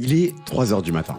Il est 3 heures du matin.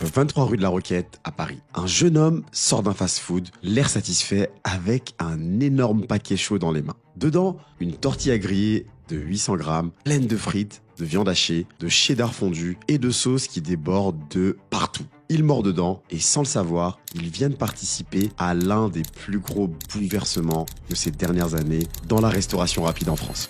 23 rue de la Roquette, à Paris. Un jeune homme sort d'un fast-food, l'air satisfait, avec un énorme paquet chaud dans les mains. Dedans, une tortilla grillée de 800 grammes, pleine de frites, de viande hachée, de cheddar fondu et de sauce qui déborde de partout. Il mord dedans et sans le savoir, il vient de participer à l'un des plus gros bouleversements de ces dernières années dans la restauration rapide en France.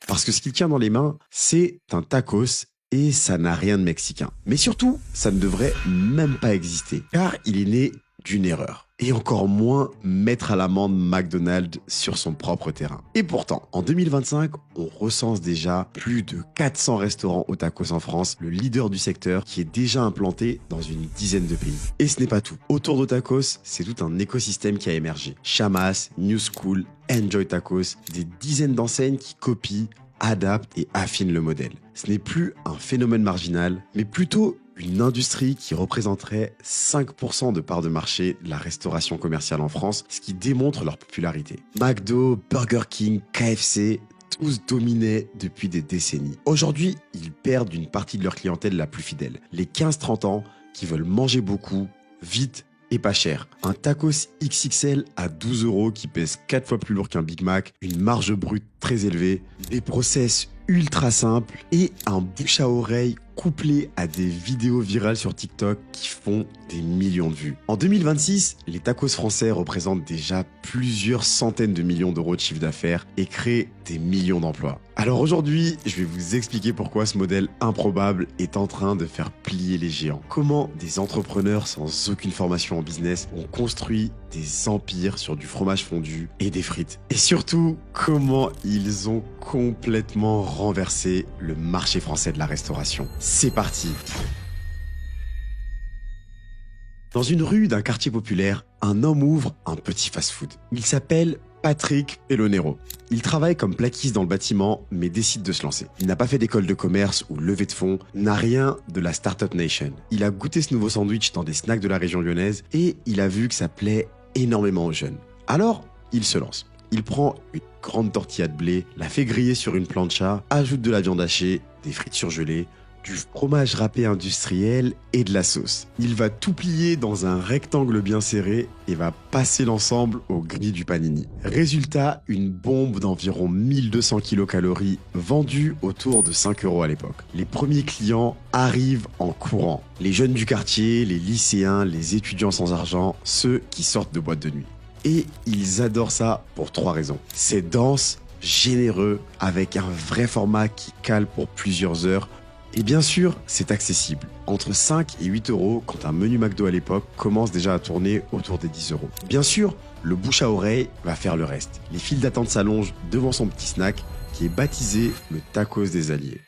Parce que ce qu'il tient dans les mains, c'est un tacos. Et ça n'a rien de mexicain. Mais surtout, ça ne devrait même pas exister, car il est né d'une erreur. Et encore moins mettre à l'amende McDonald's sur son propre terrain. Et pourtant, en 2025, on recense déjà plus de 400 restaurants au tacos en France, le leader du secteur qui est déjà implanté dans une dizaine de pays. Et ce n'est pas tout. Autour de tacos, c'est tout un écosystème qui a émergé. Chamas, New School, Enjoy Tacos, des dizaines d'enseignes qui copient, adapte et affine le modèle. Ce n'est plus un phénomène marginal, mais plutôt une industrie qui représenterait 5% de part de marché de la restauration commerciale en France, ce qui démontre leur popularité. McDo, Burger King, KFC, tous dominaient depuis des décennies. Aujourd'hui, ils perdent une partie de leur clientèle la plus fidèle, les 15-30 ans qui veulent manger beaucoup, vite et pas cher. Un tacos XXL à 12 € qui pèse 4 fois plus lourd qu'un Big Mac, une marge brute très élevée, des process ultra simples et un bouche à oreille couplé à des vidéos virales sur TikTok qui font des millions de vues. En 2026, les tacos français représentent déjà plusieurs centaines de millions d'euros de chiffre d'affaires et créent des millions d'emplois. Alors aujourd'hui, je vais vous expliquer pourquoi ce modèle improbable est en train de faire plier les géants. Comment des entrepreneurs sans aucune formation en business ont construit des empires sur du fromage fondu et des frites. Et surtout, comment ils ont complètement renversé le marché français de la restauration. C'est parti! Dans une rue d'un quartier populaire, un homme ouvre un petit fast-food. Il s'appelle Patrick Pellonero. Il travaille comme plaquiste dans le bâtiment, mais décide de se lancer. Il n'a pas fait d'école de commerce ou levée de fonds, n'a rien de la Startup Nation. Il a goûté ce nouveau sandwich dans des snacks de la région lyonnaise et il a vu que ça plaît énormément aux jeunes. Alors, il se lance. Il prend une grande tortilla de blé, la fait griller sur une plancha, ajoute de la viande hachée, des frites surgelées, du fromage râpé industriel et de la sauce. Il va tout plier dans un rectangle bien serré et va passer l'ensemble au grille du panini. Résultat, une bombe d'environ 1200 kilocalories vendue autour de 5 € à l'époque. Les premiers clients arrivent en courant. Les jeunes du quartier, les lycéens, les étudiants sans argent, ceux qui sortent de boîtes de nuit. Et ils adorent ça pour 3 raisons. C'est dense, généreux, avec un vrai format qui cale pour plusieurs heures. Et bien sûr, c'est accessible. Entre 5 et 8 € quand un menu McDo à l'époque commence déjà à tourner autour des 10 €. Bien sûr, le bouche à oreille va faire le reste. Les files d'attente s'allongent devant son petit snack qui est baptisé le tacos des alliés.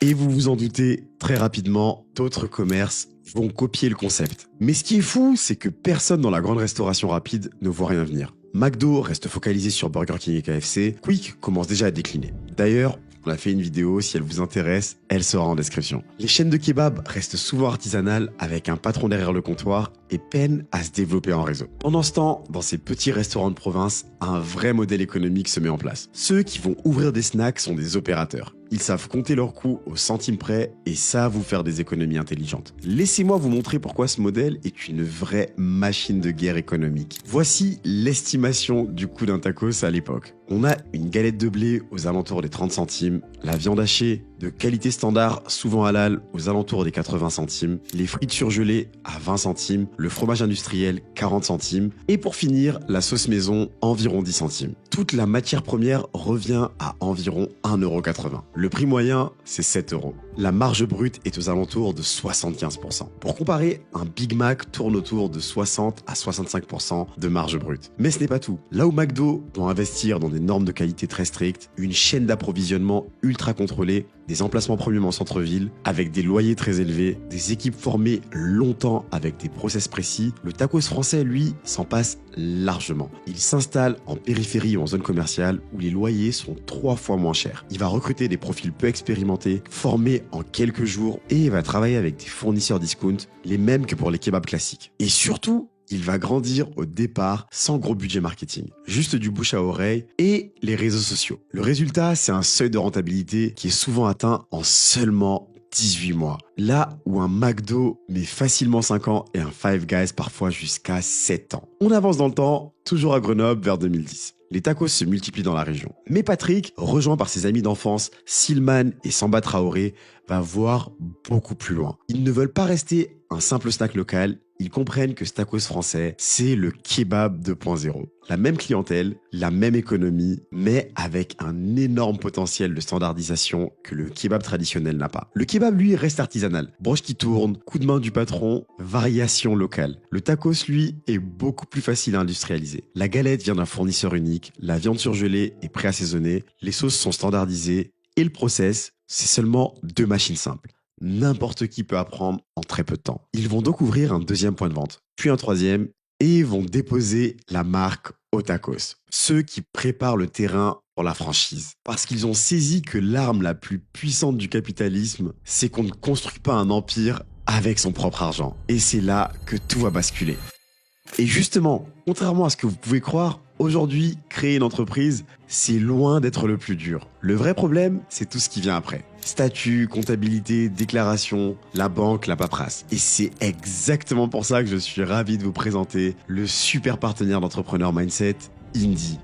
Et vous vous en doutez, très rapidement, d'autres commerces vont copier le concept. Mais ce qui est fou, c'est que personne dans la grande restauration rapide ne voit rien venir. McDo reste focalisé sur Burger King et KFC, Quick commence déjà à décliner. D'ailleurs, on a fait une vidéo, si elle vous intéresse, elle sera en description. Les chaînes de kebab restent souvent artisanales avec un patron derrière le comptoir et peinent à se développer en réseau. Pendant ce temps, dans ces petits restaurants de province, un vrai modèle économique se met en place. Ceux qui vont ouvrir des snacks sont des opérateurs. Ils savent compter leurs coûts au centime près et savent vous faire des économies intelligentes. Laissez-moi vous montrer pourquoi ce modèle est une vraie machine de guerre économique. Voici l'estimation du coût d'un tacos à l'époque. On a une galette de blé aux alentours des 30 centimes, la viande hachée de qualité standard, souvent halal, aux alentours des 80 centimes, les frites surgelées à 20 centimes, le fromage industriel 40 centimes, et pour finir, la sauce maison environ 10 centimes. Toute la matière première revient à environ 1,80 €. Le prix moyen, c'est 7 €. La marge brute est aux alentours de 75%. Pour comparer, un Big Mac tourne autour de 60 à 65% de marge brute. Mais ce n'est pas tout. Là où McDo doit investir dans des normes de qualité très strictes, une chaîne d'approvisionnement ultra contrôlée, des emplacements premium en centre-ville, avec des loyers très élevés, des équipes formées longtemps avec des process précis, le tacos français, lui, s'en passe largement. Il s'installe en périphérie ou en zone commerciale où les loyers sont 3 fois moins chers. Il va recruter des profils peu expérimentés, formés en quelques jours, et il va travailler avec des fournisseurs discount, les mêmes que pour les kebabs classiques. Et surtout, il va grandir au départ sans gros budget marketing, juste du bouche à oreille et les réseaux sociaux. Le résultat, c'est un seuil de rentabilité qui est souvent atteint en seulement 18 mois. Là où un McDo met facilement 5 ans et un Five Guys parfois jusqu'à 7 ans. On avance dans le temps, toujours à Grenoble vers 2010. Les tacos se multiplient dans la région. Mais Patrick, rejoint par ses amis d'enfance, Silman et Samba Traoré, va voir beaucoup plus loin. Ils ne veulent pas rester un simple snack local, ils comprennent que ce tacos français, c'est le kebab 2.0. La même clientèle, la même économie, mais avec un énorme potentiel de standardisation que le kebab traditionnel n'a pas. Le kebab, lui, reste artisanal. Broche qui tourne, coup de main du patron, variation locale. Le tacos, lui, est beaucoup plus facile à industrialiser. La galette vient d'un fournisseur unique, la viande surgelée est préassaisonnée, les sauces sont standardisées et le process, c'est seulement 2 machines simples. N'importe qui peut apprendre en très peu de temps. Ils vont donc ouvrir un deuxième point de vente, puis un troisième, et vont déposer la marque au tacos. Ceux qui préparent le terrain pour la franchise. Parce qu'ils ont saisi que l'arme la plus puissante du capitalisme, c'est qu'on ne construit pas un empire avec son propre argent. Et c'est là que tout va basculer. Et justement, contrairement à ce que vous pouvez croire, aujourd'hui, créer une entreprise, c'est loin d'être le plus dur. Le vrai problème, c'est tout ce qui vient après. Statut, comptabilité, déclaration, la banque, la paperasse. Et c'est exactement pour ça que je suis ravi de vous présenter le super partenaire d'entrepreneur Mindset, Indy.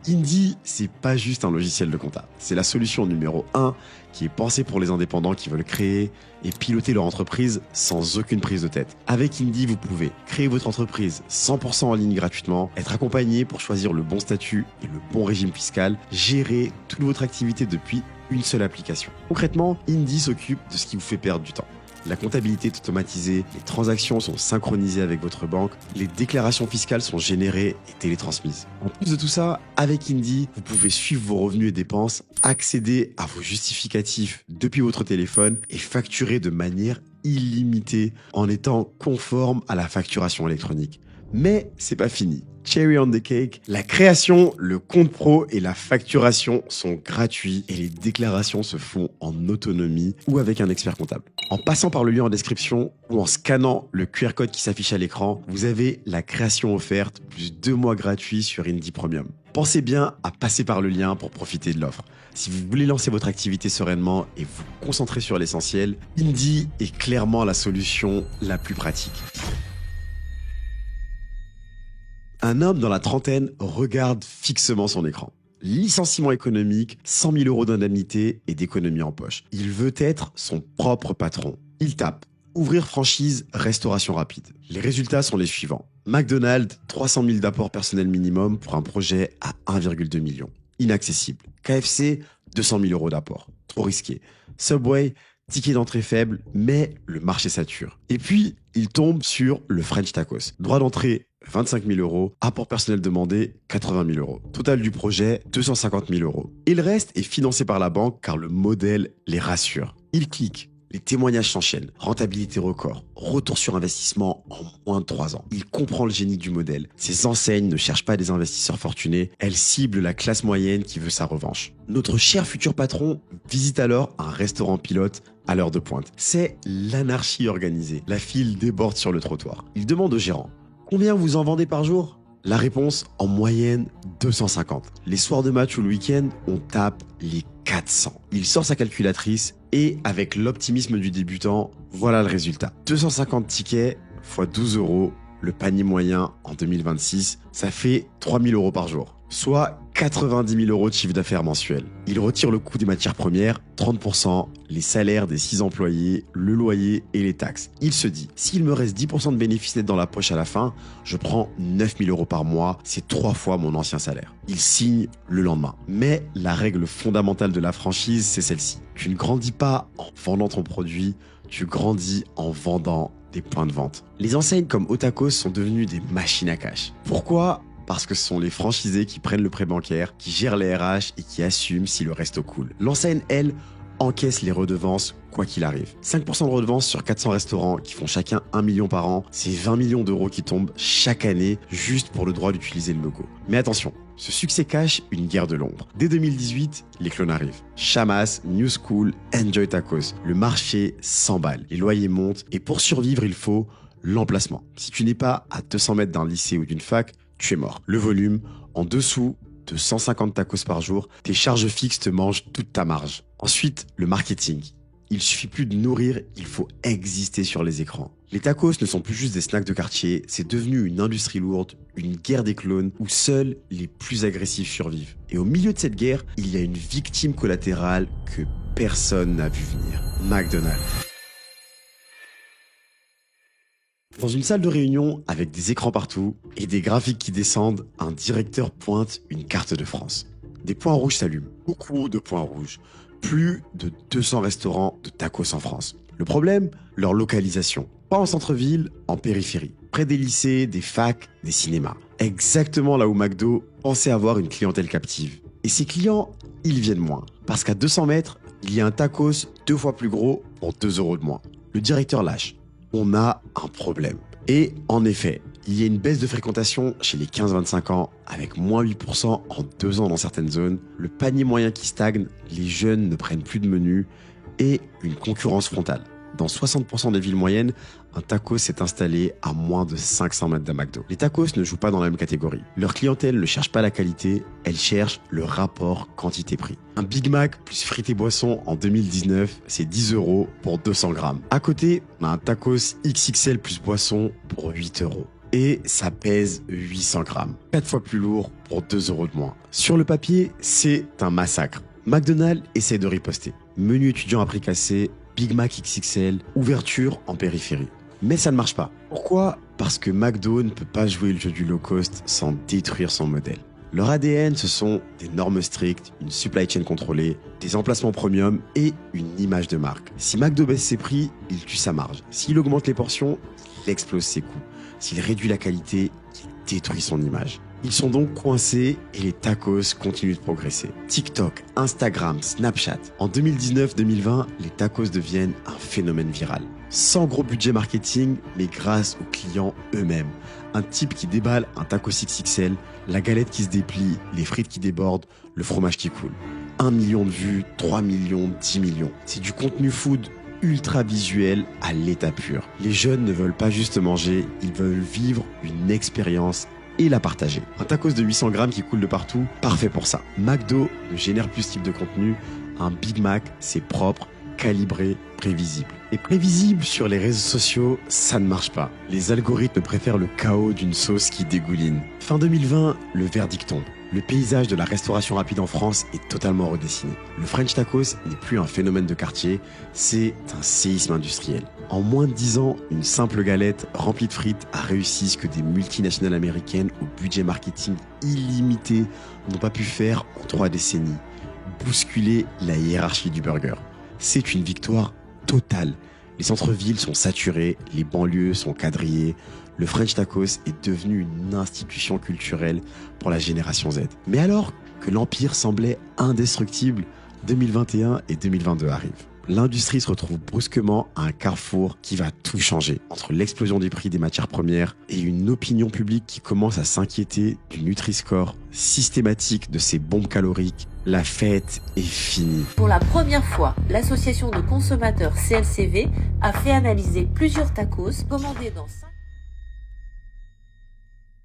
Indy, c'est pas juste un logiciel de compta. C'est la solution numéro 1 qui est pensée pour les indépendants qui veulent créer et piloter leur entreprise sans aucune prise de tête. Avec Indy, vous pouvez créer votre entreprise 100% en ligne gratuitement, être accompagné pour choisir le bon statut et le bon régime fiscal, gérer toute votre activité depuis une seule application. Concrètement, Indy s'occupe de ce qui vous fait perdre du temps. La comptabilité est automatisée, les transactions sont synchronisées avec votre banque, les déclarations fiscales sont générées et télétransmises. En plus de tout ça, avec Indy, vous pouvez suivre vos revenus et dépenses, accéder à vos justificatifs depuis votre téléphone et facturer de manière illimitée en étant conforme à la facturation électronique. Mais c'est pas fini. Cherry on the cake, la création, le compte pro et la facturation sont gratuits et les déclarations se font en autonomie ou avec un expert comptable. En passant par le lien en description ou en scannant le QR code qui s'affiche à l'écran, vous avez la création offerte plus 2 mois gratuits sur Indy Premium. Pensez bien à passer par le lien pour profiter de l'offre. Si vous voulez lancer votre activité sereinement et vous concentrer sur l'essentiel, Indy est clairement la solution la plus pratique. Un homme dans la trentaine regarde fixement son écran. Licenciement économique, 100 000 euros d'indemnité et d'économie en poche. Il veut être son propre patron. Il tape « Ouvrir franchise, restauration rapide ». Les résultats sont les suivants. McDonald's, 300 000 d'apport personnel minimum pour un projet à 1,2 million. Inaccessible. KFC, 200 000 euros d'apport. Trop risqué. Subway, ticket d'entrée faible, mais le marché sature. Et puis, il tombe sur le French Tacos. Droit d'entrée, 25 000 euros, apport personnel demandé, 80 000 euros. Total du projet, 250 000 euros. Et le reste est financé par la banque car le modèle les rassure. Il clique. Les témoignages s'enchaînent. Rentabilité record. Retour sur investissement en moins de 3 ans. Il comprend le génie du modèle. Ces enseignes ne cherchent pas des investisseurs fortunés. Elles ciblent la classe moyenne qui veut sa revanche. Notre cher futur patron visite alors un restaurant pilote à l'heure de pointe. C'est l'anarchie organisée. La file déborde sur le trottoir. Il demande au gérant: combien vous en vendez par jour? La réponse, en moyenne, 250. Les soirs de match ou le week-end, on tape les 400. Il sort sa calculatrice et, avec l'optimisme du débutant, voilà le résultat. 250 tickets x 12 euros, le panier moyen en 2026, ça fait 3 000 euros par jour, soit 90 000 euros de chiffre d'affaires mensuel. Il retire le coût des matières premières, 30%, les salaires des 6 employés, le loyer et les taxes. Il se dit, s'il me reste 10% de bénéfices nets dans la poche à la fin, je prends 9 000 euros par mois, c'est 3 fois mon ancien salaire. Il signe le lendemain. Mais la règle fondamentale de la franchise, c'est celle-ci. Tu ne grandis pas en vendant ton produit, tu grandis en vendant des points de vente. Les enseignes comme Otacos sont devenues des machines à cash. Pourquoi ? Parce que ce sont les franchisés qui prennent le prêt bancaire, qui gèrent les RH et qui assument si le resto coule. L'enseigne, elle, encaisse les redevances quoi qu'il arrive. 5% de redevances sur 400 restaurants qui font chacun 1 million par an, c'est 20 millions d'euros qui tombent chaque année juste pour le droit d'utiliser le logo. Mais attention, ce succès cache une guerre de l'ombre. Dès 2018, les clones arrivent. Chamas, New School, Enjoy Tacos. Le marché s'emballe, les loyers montent et pour survivre, il faut l'emplacement. Si tu n'es pas à 200 mètres d'un lycée ou d'une fac, tu es mort. Le volume, en dessous de 150 tacos par jour, tes charges fixes te mangent toute ta marge. Ensuite, le marketing. il suffit plus de nourrir, il faut exister sur les écrans. Les tacos ne sont plus juste des snacks de quartier, c'est devenu une industrie lourde, une guerre des clones où seuls les plus agressifs survivent. Et au milieu de cette guerre, il y a une victime collatérale que personne n'a vu venir. McDonald's. Dans une salle de réunion avec des écrans partout et des graphiques qui descendent, un directeur pointe une carte de France. Des points rouges s'allument, beaucoup de points rouges. Plus de 200 restaurants de tacos en France. Le problème, leur localisation. Pas en centre-ville, en périphérie. Près des lycées, des facs, des cinémas. Exactement là où McDo pensait avoir une clientèle captive. Et ces clients, ils viennent moins. Parce qu'à 200 mètres, il y a un tacos 2 fois plus gros pour 2 € de moins. Le directeur lâche. On a un problème. Et en effet, il y a une baisse de fréquentation chez les 15-25 ans, avec moins 8% en 2 ans dans certaines zones, le panier moyen qui stagne, les jeunes ne prennent plus de menus, et une concurrence frontale. Dans 60% des villes moyennes, un tacos s'est installé à moins de 500 mètres d'un McDo. Les tacos ne jouent pas dans la même catégorie. Leur clientèle ne cherche pas la qualité, elle cherche le rapport quantité-prix. Un Big Mac plus frites et boissons en 2019, c'est 10 € pour 200 grammes. À côté, on a un tacos XXL plus boisson pour 8 €. Et ça pèse 800 grammes. 4 fois plus lourd pour 2 € de moins. Sur le papier, c'est un massacre. McDonald's essaie de riposter. Menu étudiant à prix cassé, Big Mac XXL, ouverture en périphérie. Mais ça ne marche pas. Pourquoi ? Parce que McDo ne peut pas jouer le jeu du low cost sans détruire son modèle. Leur ADN, ce sont des normes strictes, une supply chain contrôlée, des emplacements premium et une image de marque. Si McDo baisse ses prix, il tue sa marge. S'il augmente les portions, il explose ses coûts. S'il réduit la qualité, il détruit son image. Ils sont donc coincés et les tacos continuent de progresser. TikTok, Instagram, Snapchat. En 2019-2020, les tacos deviennent un phénomène viral. Sans gros budget marketing, mais grâce aux clients eux-mêmes. Un type qui déballe un tacos XXL, la galette qui se déplie, les frites qui débordent, le fromage qui coule. 1 million de vues, 3 millions, 10 millions. C'est du contenu food ultra visuel à l'état pur. Les jeunes ne veulent pas juste manger, ils veulent vivre une expérience et la partager. Un tacos de 800 grammes qui coule de partout, parfait pour ça. McDo ne génère plus ce type de contenu. Un Big Mac, c'est propre, calibré, prévisible. Et prévisible sur les réseaux sociaux, ça ne marche pas. Les algorithmes préfèrent le chaos d'une sauce qui dégouline. Fin 2020, le verdict tombe. Le paysage de la restauration rapide en France est totalement redessiné. Le French Tacos n'est plus un phénomène de quartier, c'est un séisme industriel. En moins de 10 ans, une simple galette remplie de frites a réussi ce que des multinationales américaines au budget marketing illimité n'ont pas pu faire en 3 décennies. Bousculer la hiérarchie du burger. C'est une victoire totale. Les centres-villes sont saturés, les banlieues sont quadrillées. Le French Tacos est devenu une institution culturelle pour la génération Z. Mais alors que l'empire semblait indestructible, 2021 et 2022 arrivent. L'industrie se retrouve brusquement à un carrefour qui va tout changer. Entre l'explosion des prix des matières premières et une opinion publique qui commence à s'inquiéter du Nutri-Score systématique de ces bombes caloriques, la fête est finie. Pour la première fois, l'association de consommateurs CLCV a fait analyser plusieurs tacos commandés dans 5...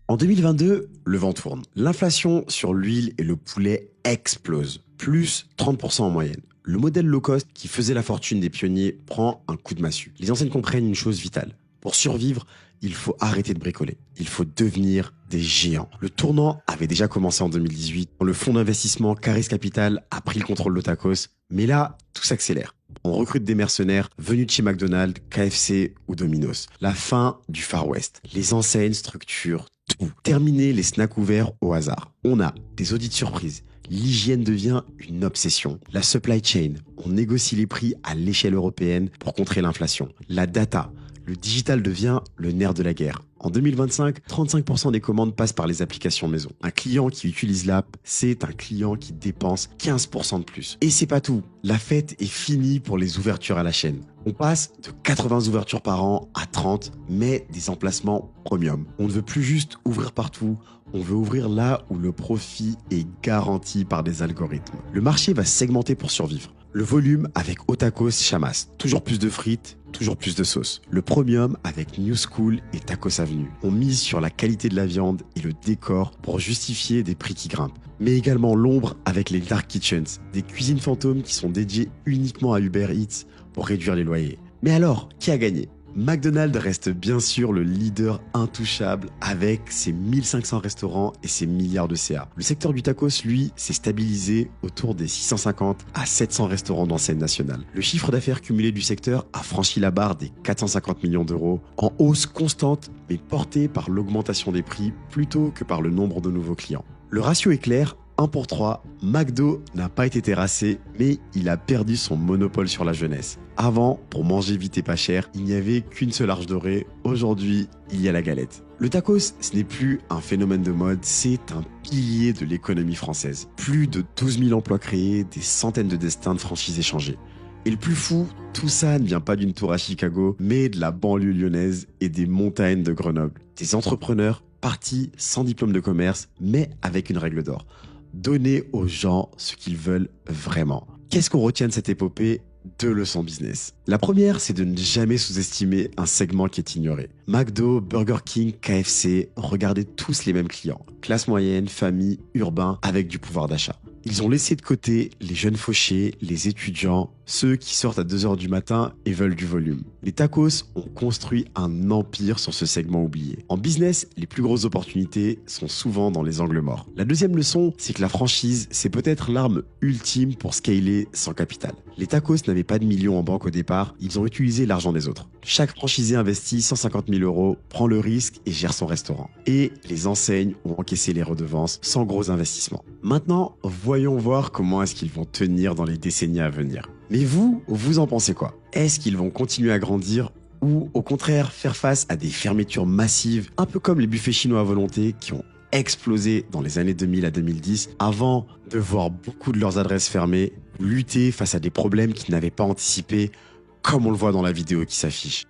En 2022, le vent tourne. L'inflation sur l'huile et le poulet explose, plus 30% en moyenne. Le modèle low cost qui faisait la fortune des pionniers prend un coup de massue. Les enseignes comprennent une chose vitale. Pour survivre, il faut arrêter de bricoler. Il faut devenir des géants. Le tournant avait déjà commencé en 2018. Le fonds d'investissement Caris Capital a pris le contrôle de Tacos. Mais là, tout s'accélère. On recrute des mercenaires venus de chez McDonald's, KFC ou Domino's. La fin du Far West. Les enseignes structurent tout. Terminer les snacks ouverts au hasard. On a des audits surprises. L'hygiène devient une obsession. La supply chain, on négocie les prix à l'échelle européenne pour contrer l'inflation. La data, le digital devient le nerf de la guerre. En 2025, 35% des commandes passent par les applications maison. Un client qui utilise l'app, c'est un client qui dépense 15% de plus. Et c'est pas tout. La fête est finie pour les ouvertures à la chaîne. On passe de 80 ouvertures par an à 30, mais des emplacements premium. On ne veut plus juste ouvrir partout, on veut ouvrir là où le profit est garanti par des algorithmes. Le marché va segmenter pour survivre. Le volume avec Otacos chamasse. Toujours plus de frites, toujours plus de sauce. Le premium avec New School et Tacos Avenue. On mise sur la qualité de la viande et le décor pour justifier des prix qui grimpent. Mais également l'ombre avec les Dark Kitchens, des cuisines fantômes qui sont dédiées uniquement à Uber Eats pour réduire les loyers. Mais alors, qui a gagné ? McDonald's reste bien sûr le leader intouchable avec ses 1500 restaurants et ses milliards de CA. Le secteur du tacos, lui, s'est stabilisé autour des 650 à 700 restaurants d'enseigne nationale. Le chiffre d'affaires cumulé du secteur a franchi la barre des 450 millions d'euros, en hausse constante mais portée par l'augmentation des prix plutôt que par le nombre de nouveaux clients. Le ratio est clair, 1 pour 3, McDo n'a pas été terrassé, mais il a perdu son monopole sur la jeunesse. Avant, pour manger vite et pas cher, il n'y avait qu'une seule arche dorée. Aujourd'hui, il y a la galette. Le tacos, ce n'est plus un phénomène de mode, c'est un pilier de l'économie française. Plus de 12 000 emplois créés, des centaines de destins de franchises échangés. Et le plus fou, tout ça ne vient pas d'une tour à Chicago, mais de la banlieue lyonnaise et des montagnes de Grenoble. Des entrepreneurs partis sans diplôme de commerce, mais avec une règle d'or. Donner aux gens ce qu'ils veulent vraiment. Qu'est-ce qu'on retient de cette épopée ? 2 leçons business. La première, c'est de ne jamais sous-estimer un segment qui est ignoré. McDo, Burger King, KFC, regardez tous les mêmes clients. Classe moyenne, famille, urbain, avec du pouvoir d'achat. Ils ont laissé de côté les jeunes fauchés, les étudiants, ceux qui sortent à 2h du matin et veulent du volume. Les tacos ont construit un empire sur ce segment oublié. En business, les plus grosses opportunités sont souvent dans les angles morts. La deuxième leçon, c'est que la franchise, c'est peut-être l'arme ultime pour scaler sans capital. Les tacos n'avaient pas de millions en banque au départ, ils ont utilisé l'argent des autres. Chaque franchisé investit 150 000 €, prend le risque et gère son restaurant. Et les enseignes ont encaissé les redevances sans gros investissements. Maintenant, voyons voir comment est-ce qu'ils vont tenir dans les décennies à venir. Mais vous en pensez quoi ? Est-ce qu'ils vont continuer à grandir ou au contraire faire face à des fermetures massives, un peu comme les buffets chinois à volonté qui ont explosé dans les années 2000 à 2010 avant de voir beaucoup de leurs adresses fermées, lutter face à des problèmes qu'ils n'avaient pas anticipés, comme on le voit dans la vidéo qui s'affiche.